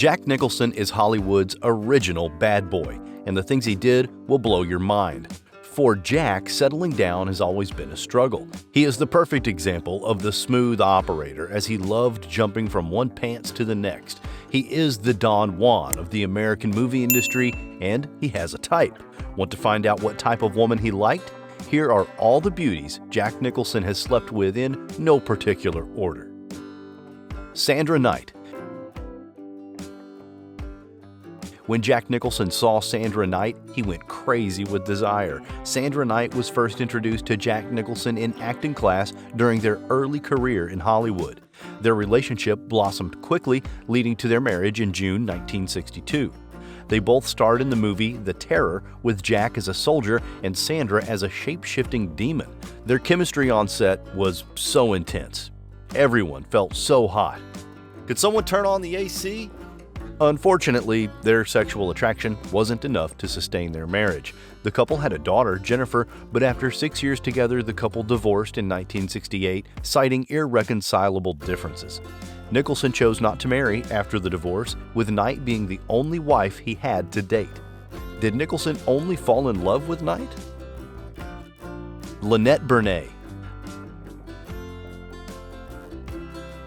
Jack Nicholson is Hollywood's original bad boy, and the things he did will blow your mind. For Jack, settling down has always been a struggle. He is the perfect example of the smooth operator, as he loved jumping from one pants to the next. He is the Don Juan of the American movie industry, and he has a type. Want to find out what type of woman he liked? Here are all the beauties Jack Nicholson has slept with in no particular order. Sandra Knight. When Jack Nicholson saw Sandra Knight, he went crazy with desire. Sandra Knight was first introduced to Jack Nicholson in acting class during their early career in Hollywood. Their relationship blossomed quickly, leading to their marriage in June 1962. They both starred in the movie The Terror, with Jack as a soldier and Sandra as a shape-shifting demon. Their chemistry on set was so intense. Everyone felt so hot. Could someone turn on the AC? Unfortunately, their sexual attraction wasn't enough to sustain their marriage. The couple had a daughter, Jennifer, but after 6 years together, the couple divorced in 1968, citing irreconcilable differences. Nicholson chose not to marry after the divorce, with Knight being the only wife he had to date. Did Nicholson only fall in love with Knight? Lynette Bernay.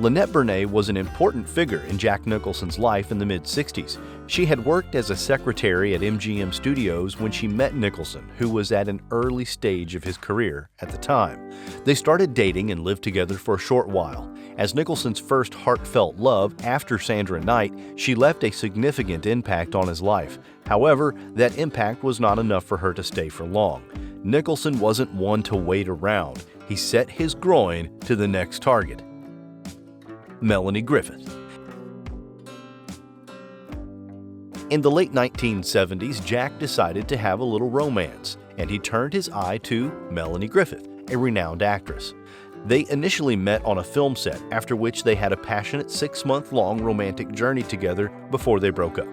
Lynette Bernay was an important figure in Jack Nicholson's life in the mid-60s. She had worked as a secretary at MGM Studios when she met Nicholson, who was at an early stage of his career at the time. They started dating and lived together for a short while. As Nicholson's first heartfelt love after Sandra Knight, she left a significant impact on his life. However, that impact was not enough for her to stay for long. Nicholson wasn't one to wait around. He set his groin to the next target. Melanie Griffith. In the late 1970s, Jack decided to have a little romance, and he turned his eye to Melanie Griffith, a renowned actress. They initially met on a film set, after which they had a passionate 6-month-long romantic journey together before they broke up.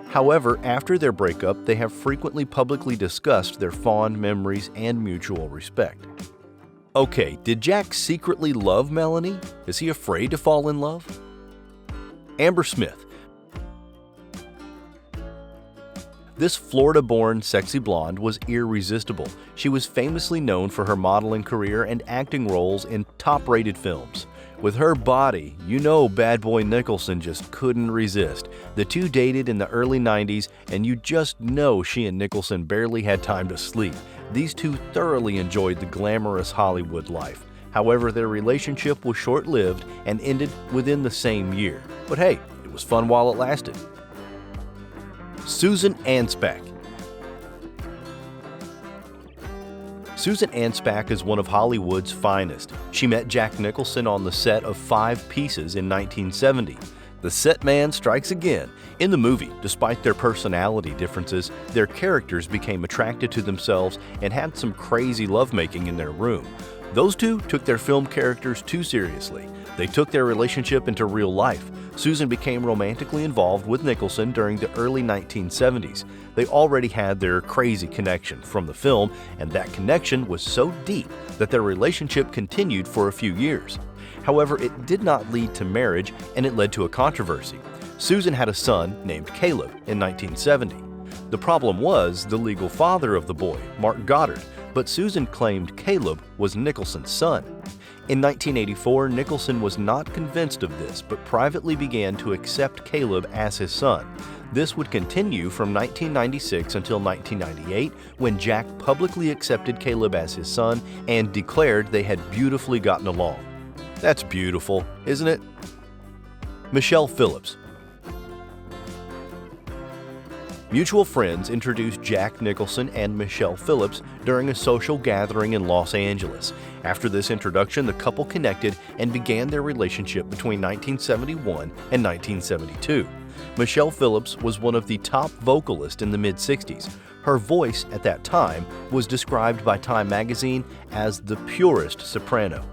However, after their breakup, they have frequently publicly discussed their fond memories and mutual respect. Okay, did Jack secretly love Melanie? Is he afraid to fall in love? Amber Smith. This Florida-born sexy blonde was irresistible. She was famously known for her modeling career and acting roles in top-rated films. With her body, you know bad boy Nicholson just couldn't resist. The two dated in the early 90s, and you just know she and Nicholson barely had time to sleep. These two thoroughly enjoyed the glamorous Hollywood life. However, their relationship was short-lived and ended within the same year. But hey, it was fun while it lasted. Susan Anspach. Susan Anspach is one of Hollywood's finest. She met Jack Nicholson on the set of 5 Pieces in 1970. The set man strikes again. In the movie, despite their personality differences, their characters became attracted to themselves and had some crazy lovemaking in their room. Those two took their film characters too seriously. They took their relationship into real life. Susan became romantically involved with Nicholson during the early 1970s. They already had their crazy connection from the film, and that connection was so deep that their relationship continued for a few years. However, it did not lead to marriage, and it led to a controversy. Susan had a son named Caleb in 1970. The problem was the legal father of the boy, Mark Goddard, but Susan claimed Caleb was Nicholson's son. In 1984, Nicholson was not convinced of this, but privately began to accept Caleb as his son. This would continue from 1996 until 1998, when Jack publicly accepted Caleb as his son and declared they had beautifully gotten along. That's beautiful, isn't it? Michelle Phillips. Mutual friends introduced Jack Nicholson and Michelle Phillips during a social gathering in Los Angeles. After this introduction, the couple connected and began their relationship between 1971 and 1972. Michelle Phillips was one of the top vocalists in the mid-60s. Her voice at that time was described by Time magazine as the purest soprano.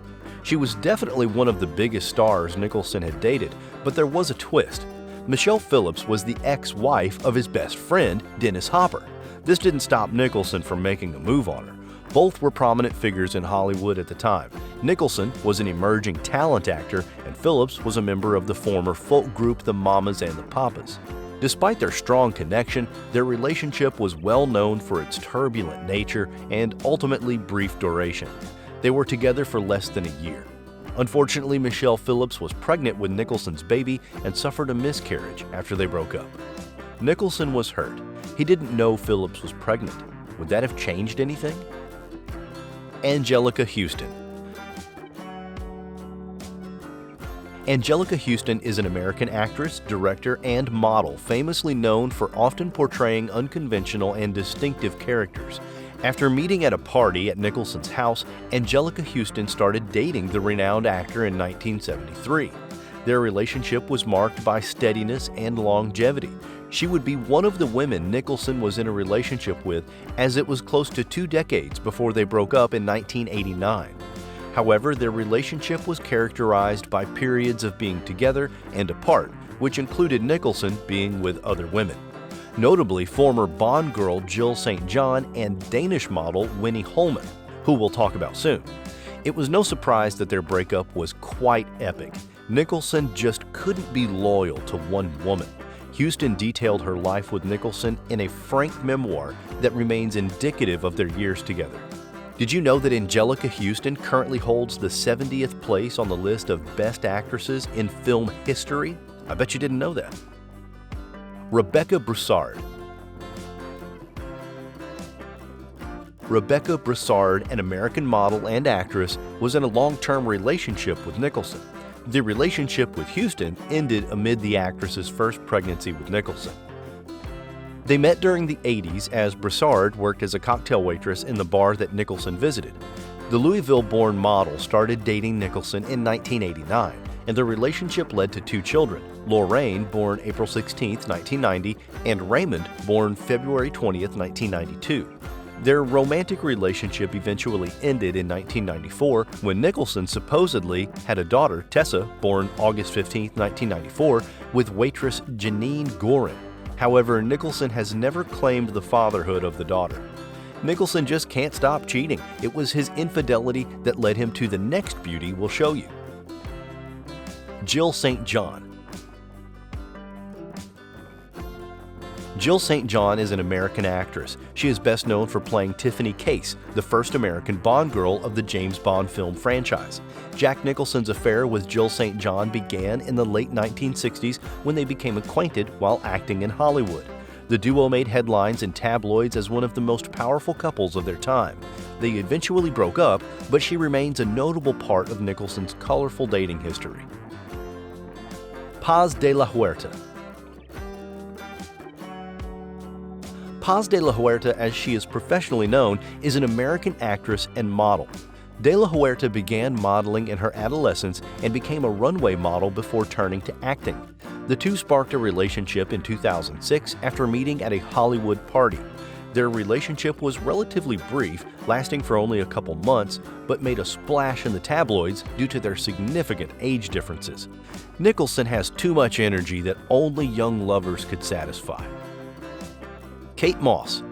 She was definitely one of the biggest stars Nicholson had dated, but there was a twist. Michelle Phillips was the ex-wife of his best friend, Dennis Hopper. This didn't stop Nicholson from making a move on her. Both were prominent figures in Hollywood at the time. Nicholson was an emerging talent actor, and Phillips was a member of the former folk group the Mamas and the Papas. Despite their strong connection, their relationship was well known for its turbulent nature and ultimately brief duration. They were together for less than a year. Unfortunately, Michelle Phillips was pregnant with Nicholson's baby and suffered a miscarriage after they broke up. Nicholson was hurt. He didn't know Phillips was pregnant. Would that have changed anything? Angelica Houston. Angelica Houston is an American actress, director, and model famously known for often portraying unconventional and distinctive characters. After meeting at a party at Nicholson's house, Angelica Houston started dating the renowned actor in 1973. Their relationship was marked by steadiness and longevity. She would be one of the women Nicholson was in a relationship with, as it was close to 2 decades before they broke up in 1989. However, their relationship was characterized by periods of being together and apart, which included Nicholson being with other women. Notably, former Bond girl Jill St. John and Danish model Winnie Holman, who we'll talk about soon. It was no surprise that their breakup was quite epic. Nicholson just couldn't be loyal to one woman. Houston detailed her life with Nicholson in a frank memoir that remains indicative of their years together. Did you know that Angelica Houston currently holds the 70th place on the list of best actresses in film history? I bet you didn't know that. Rebecca Brossard. Rebecca Brossard, an American model and actress, was in a long-term relationship with Nicholson. The relationship with Houston ended amid the actress's first pregnancy with Nicholson. They met during the 80s as Brossard worked as a cocktail waitress in the bar that Nicholson visited. The Louisville-born model started dating Nicholson in 1989, and their relationship led to 2 children, Lorraine, born April 16, 1990, and Raymond, born February 20, 1992. Their romantic relationship eventually ended in 1994 when Nicholson supposedly had a daughter, Tessa, born August 15, 1994, with waitress Janine Gorin. However, Nicholson has never claimed the fatherhood of the daughter. Nicholson just can't stop cheating. It was his infidelity that led him to the next beauty we'll show you. Jill St. John. Jill St. John is an American actress. She is best known for playing Tiffany Case, the first American Bond girl of the James Bond film franchise. Jack Nicholson's affair with Jill St. John began in the late 1960s when they became acquainted while acting in Hollywood. The duo made headlines in tabloids as one of the most powerful couples of their time. They eventually broke up, but she remains a notable part of Nicholson's colorful dating history. Paz de la Huerta. Paz de la Huerta, as she is professionally known, is an American actress and model. De la Huerta began modeling in her adolescence and became a runway model before turning to acting. The two sparked a relationship in 2006 after meeting at a Hollywood party. Their relationship was relatively brief, lasting for only a couple months, but made a splash in the tabloids due to their significant age differences. Nicholson has too much energy that only young lovers could satisfy. Kate Moss.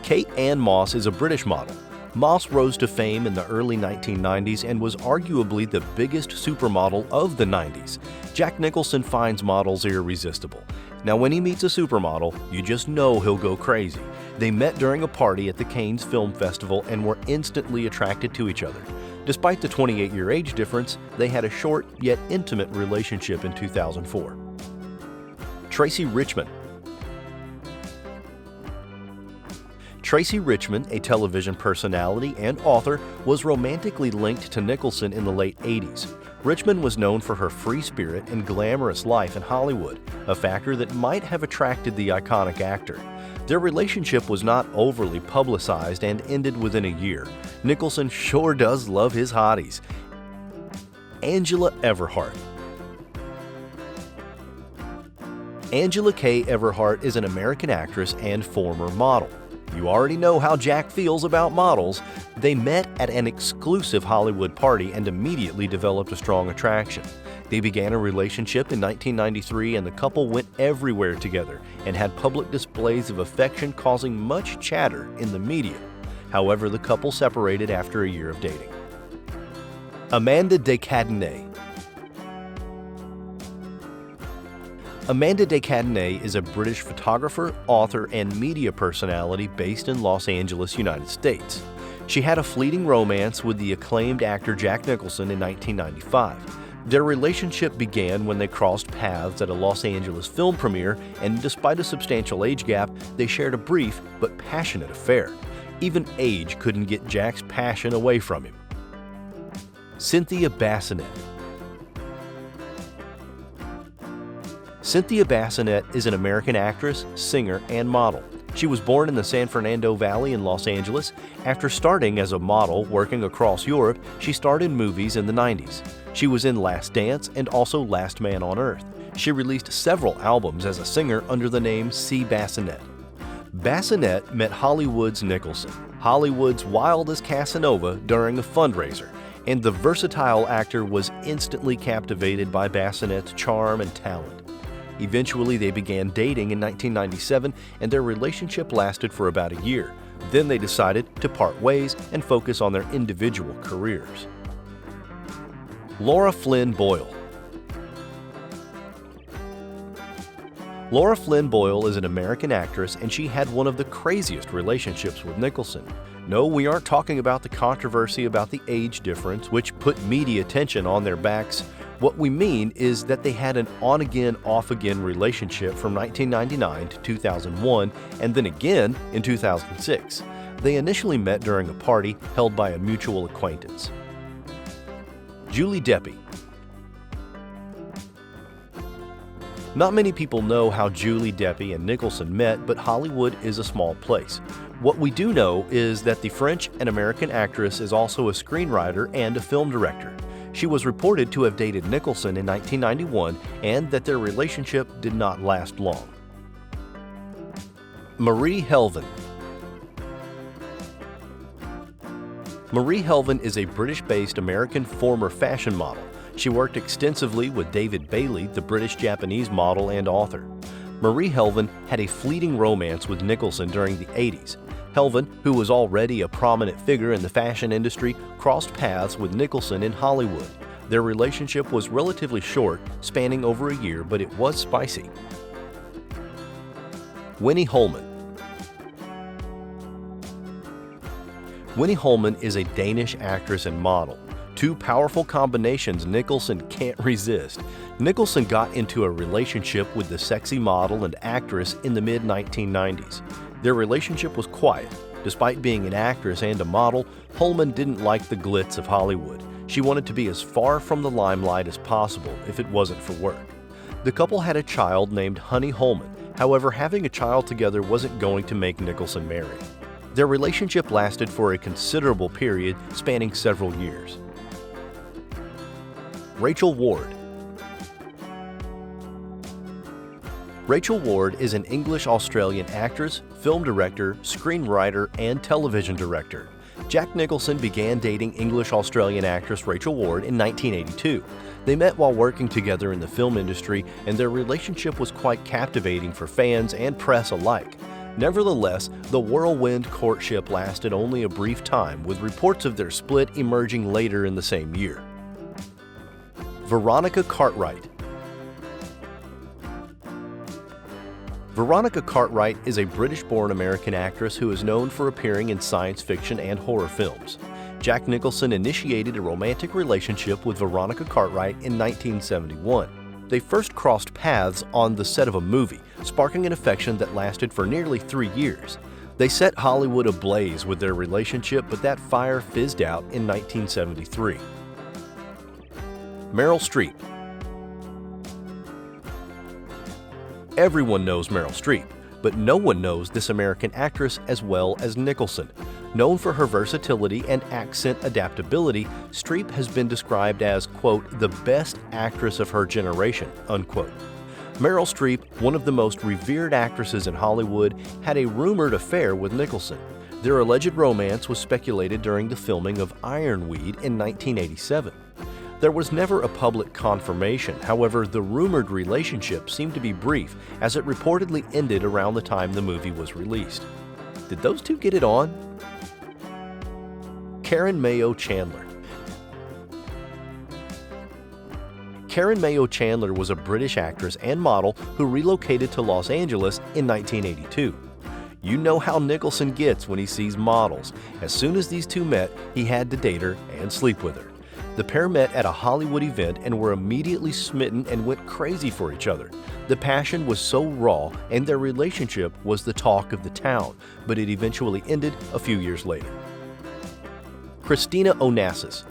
Kate Ann Moss is a British model. Moss rose to fame in the early 1990s and was arguably the biggest supermodel of the 90s. Jack Nicholson finds models irresistible. Now, when he meets a supermodel, you just know he'll go crazy. They met during a party at the Cannes Film Festival and were instantly attracted to each other. Despite the 28-year age difference, they had a short yet intimate relationship in 2004. Tracy Richmond. Tracy Richmond, a television personality and author, was romantically linked to Nicholson in the late 80s. Richmond was known for her free spirit and glamorous life in Hollywood, a factor that might have attracted the iconic actor. Their relationship was not overly publicized and ended within a year. Nicholson sure does love his hotties. Angela Everhart. Angela K. Everhart is an American actress and former model. You already know how Jack feels about models. They met at an exclusive Hollywood party and immediately developed a strong attraction. They began a relationship in 1993, and the couple went everywhere together and had public displays of affection, causing much chatter in the media. However, the couple separated after a year of dating. Amanda de Cadenet. Amanda de Cadenet is a British photographer, author, and media personality based in Los Angeles, United States. She had a fleeting romance with the acclaimed actor Jack Nicholson in 1995. Their relationship began when they crossed paths at a Los Angeles film premiere, and despite a substantial age gap, they shared a brief but passionate affair. Even age couldn't get Jack's passion away from him. Cynthia Bassin. Cynthia Bassin is an American actress, singer, and model. She was born in the San Fernando Valley in Los Angeles. After starting as a model working across Europe, she starred in movies in the 90s. She was in Last Dance and also Last Man on Earth. She released several albums as a singer under the name C. Bassinet. Bassinet met Hollywood's Nicholson, Hollywood's wildest Casanova, during a fundraiser, and the versatile actor was instantly captivated by Bassinet's charm and talent. Eventually, they began dating in 1997, and their relationship lasted for about a year. Then they decided to part ways and focus on their individual careers. Laura Flynn Boyle. Laura Flynn Boyle is an American actress, and she had one of the craziest relationships with Nicholson. No, we aren't talking about the controversy about the age difference, which put media attention on their backs. What we mean is that they had an on-again, off-again relationship from 1999 to 2001, and then again in 2006. They initially met during a party held by a mutual acquaintance. Julie Deppy. Not many people know how Julie Deppy and Nicholson met, but Hollywood is a small place. What we do know is that the French and American actress is also a screenwriter and a film director. She was reported to have dated Nicholson in 1991, and that their relationship did not last long. Marie Helvin. Marie Helvin is a British-based American former fashion model. She worked extensively with David Bailey, the British-Japanese model and author. Marie Helvin had a fleeting romance with Nicholson during the 80s. Helvin, who was already a prominent figure in the fashion industry, crossed paths with Nicholson in Hollywood. Their relationship was relatively short, spanning over a year, but it was spicy. Winnie Holman. Winnie Holman is a Danish actress and model. Two powerful combinations Nicholson can't resist. Nicholson got into a relationship with the sexy model and actress in the mid-1990s. Their relationship was quiet. Despite being an actress and a model, Holman didn't like the glitz of Hollywood. She wanted to be as far from the limelight as possible if it wasn't for work. The couple had a child named Honey Holman. However, having a child together wasn't going to make Nicholson marry. Their relationship lasted for a considerable period, spanning several years. Rachel Ward. Rachel Ward is an English-Australian actress, film director, screenwriter, and television director. Jack Nicholson began dating English-Australian actress Rachel Ward in 1982. They met while working together in the film industry, and their relationship was quite captivating for fans and press alike. Nevertheless, the whirlwind courtship lasted only a brief time, with reports of their split emerging later in the same year. Veronica Cartright. Veronica Cartright is a British-born American actress who is known for appearing in science fiction and horror films. Jack Nicholson initiated a romantic relationship with Veronica Cartright in 1971. They first crossed paths on the set of a movie, sparking an affection that lasted for nearly 3 years. They set Hollywood ablaze with their relationship, but that fire fizzed out in 1973. Merl Street. Everyone knows Merl Street, but no one knows this American actress as well as Nicholson. Known for her versatility and accent adaptability, Streep has been described as, quote, the best actress of her generation, unquote. Meryl Streep, one of the most revered actresses in Hollywood, had a rumored affair with Nicholson. Their alleged romance was speculated during the filming of Ironweed in 1987. There was never a public confirmation. However, the rumored relationship seemed to be brief, as it reportedly ended around the time the movie was released. Did those two get it on? Karen Mayo Chandler. Karen Mayo Chandler was a British actress and model who relocated to Los Angeles in 1982. You know how Nicholson gets when he sees models. As soon as these two met, he had to date her and sleep with her. The pair met at a Hollywood event and were immediately smitten and went crazy for each other. The passion was so raw, and their relationship was the talk of the town, but it eventually ended a few years later. Christina Onasis.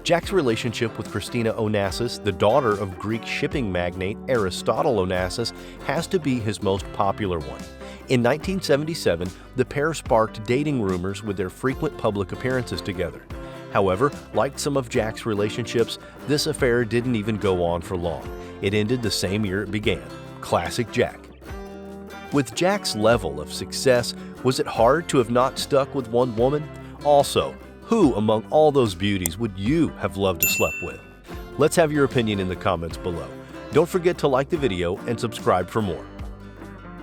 Jack's relationship with Christina Onasis, the daughter of Greek shipping magnate Aristotle Onassis, has to be his most popular one. In 1977, the pair sparked dating rumors with their frequent public appearances together. However, like some of Jack's relationships, this affair didn't even go on for long. It ended the same year it began. Classic Jack. With Jack's level of success, was it hard to have not stuck with one woman? Also, who among all those beauties would you have loved to sleep with? Let's have your opinion in the comments below. Don't forget to like the video and subscribe for more.